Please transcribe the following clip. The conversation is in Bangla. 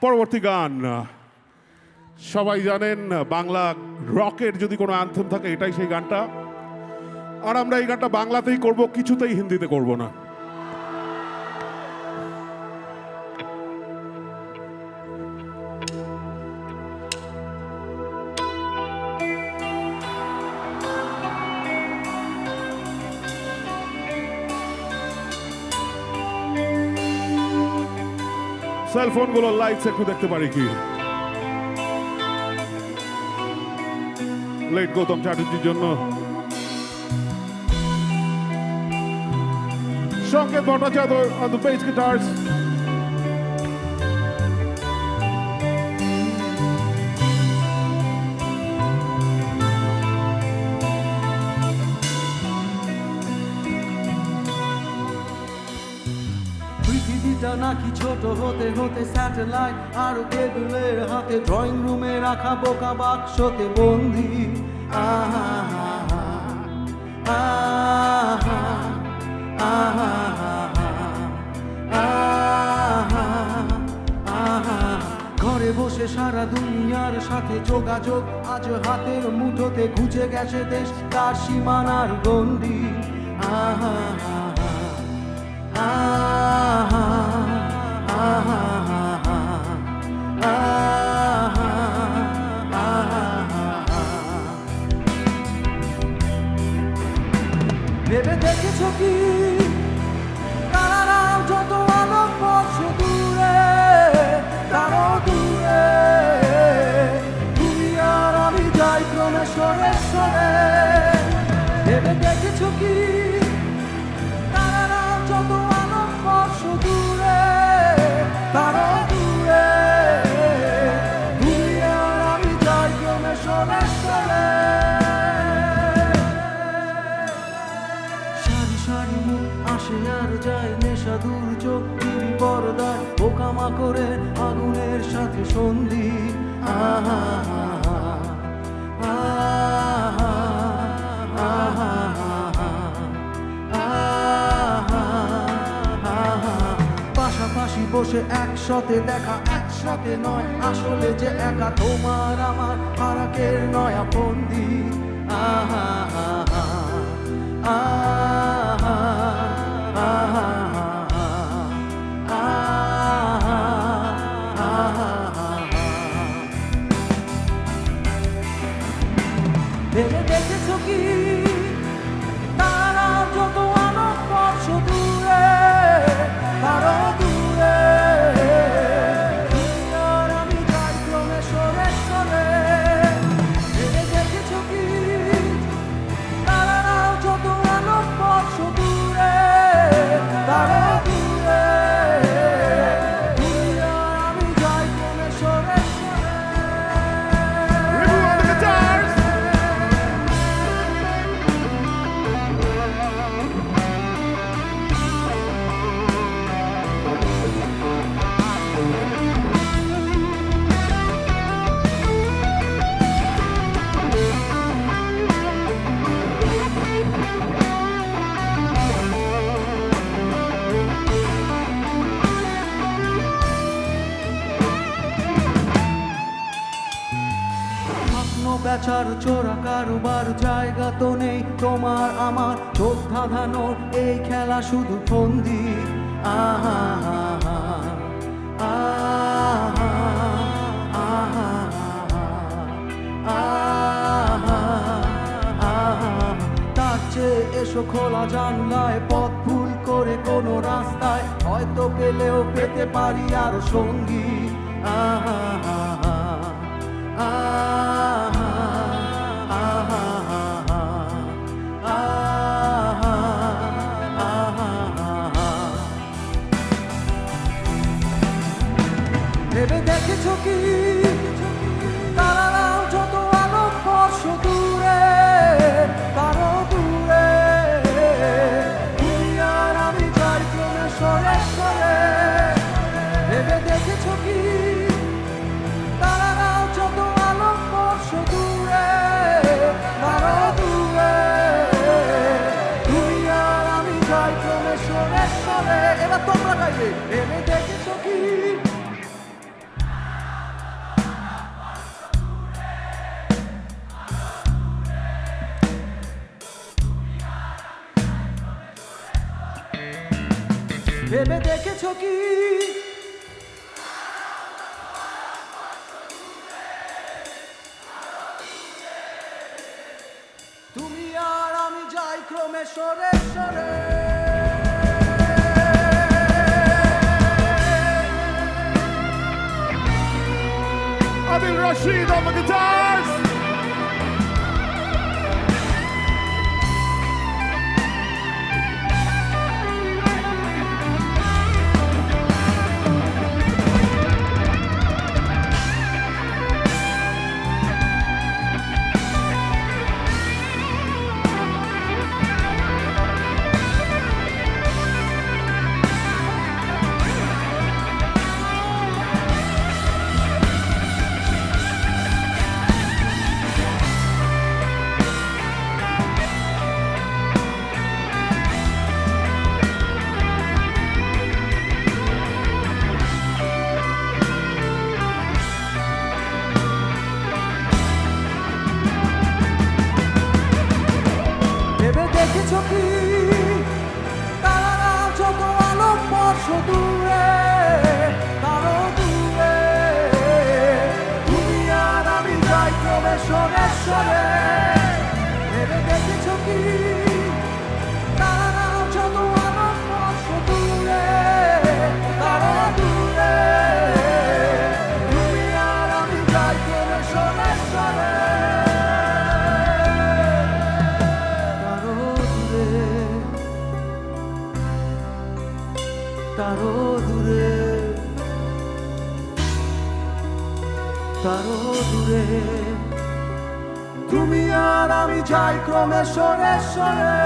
পরবর্তী গান সবাই জানেন, বাংলা রকের যদি কোনো অ্যান্থেম থাকে এটাই সেই গানটা। আর আমরা এই গানটা বাংলাতেই করব, কিছুতেই হিন্দিতে করব না। সেলফোন গুলো লাইটস একটু দেখতে পারি কি? লেট গৌতম চ্যাটার্জির জন্য, সংকেত Bhattacharya on the bass guitars, পৃথিবীটা নাকি ছোট হতে হতে স্যাটেলাইট আর টেবিলের হাতে ড্রয়িং রুমে রাখা বোকা বাক্সতে বন্দি। আহা আহা আহা আহা আহা, ঘরে বসে সারা দুনিয়ার সাথে যোগাযোগ আজ হাতের মুঠোতে, ঘুচে গেছে দেশ তার সীমানার গন্ডি। আহা আহা আহা আহা আহা, ভেবে দেখেছ কি তারারাও যত আলোক বর্ষ দূরে, তারও দূরে তুমি আর আমি যাই ক্রমে সরে সরে। ভেবে দেখেছ কি তারারাও যত আলোক বর্ষ দূরে, তারও দূরে তুমি আর আমি যাই ক্রমে সরে সরে। সারি মুখ আসে আর যায়, নেশা দুর্যোগ টিভি পর্দায় বোকামা করে আগুনের সাথে সন্ধি। আহা আহা আহা আহা, পাশাপাশি বসে একসাথে দেখা, একসাথে নয় আসলে যে একা, তোমার আমার ফারাকের নয়া বন্দি। আহা আহা আহা আহা আহা, ভেবে দেখেছ কি তারা যত আলোক বর্ষ দূরে, তারও দূরে আর আমি যাই ক্রমে সরে সরে। ভেবে দেখেছ কি তারা যত আলোক বর্ষ দূরে, তারও দূরে আর আমি যাই ক্রমে সরে সরে। বেচার চোরা কারোবার জায়গা তো নেই, তোমার আমার চোখ ধাঁধানোর এই খেলা শুধু ফন্দি। আহা আহা আহা আহা আহা, তার চেয়ে এসো খোলা জানলায়, পথ ভুল করে কোনো রাস্তায় হয়তো পেলেও পেতে পারি আরো সঙ্গী। আহা আহা ভেবে দেখেছ কি তারারাও যত আলোক বর্ষ দূরে, তারও দূরে তুমি আর আমি যাই ক্রমে সরে সরে। ভেবে দেখেছ কি তারারাও যত আলোক বর্ষ দূরে, তারও দূরে তুমি আর আমি যাই ক্রমে সরে সরে। এবার তোমরা গাইবে। ভেবে দেখেছ কি ভেবে দেখেছো কি তুমি আর আমি যাই ক্রমে সরে সরে Adil Rashid on the guitars. ভেবে দেখেছো কি তারা যত আলোক বর্ষ দূরে তারও দূরে তুমি আর আমি যাই ক্রমে সরে সরে ভেবে দেখেছো কি তারা যত আলোক বর্ষ দূরে তারও দূরে তুমি আর আমি যাই ক্রমে সরে সরে তারও দূরে তারও দূরে তুমি আর আমি যাই ক্রমে সরে সরে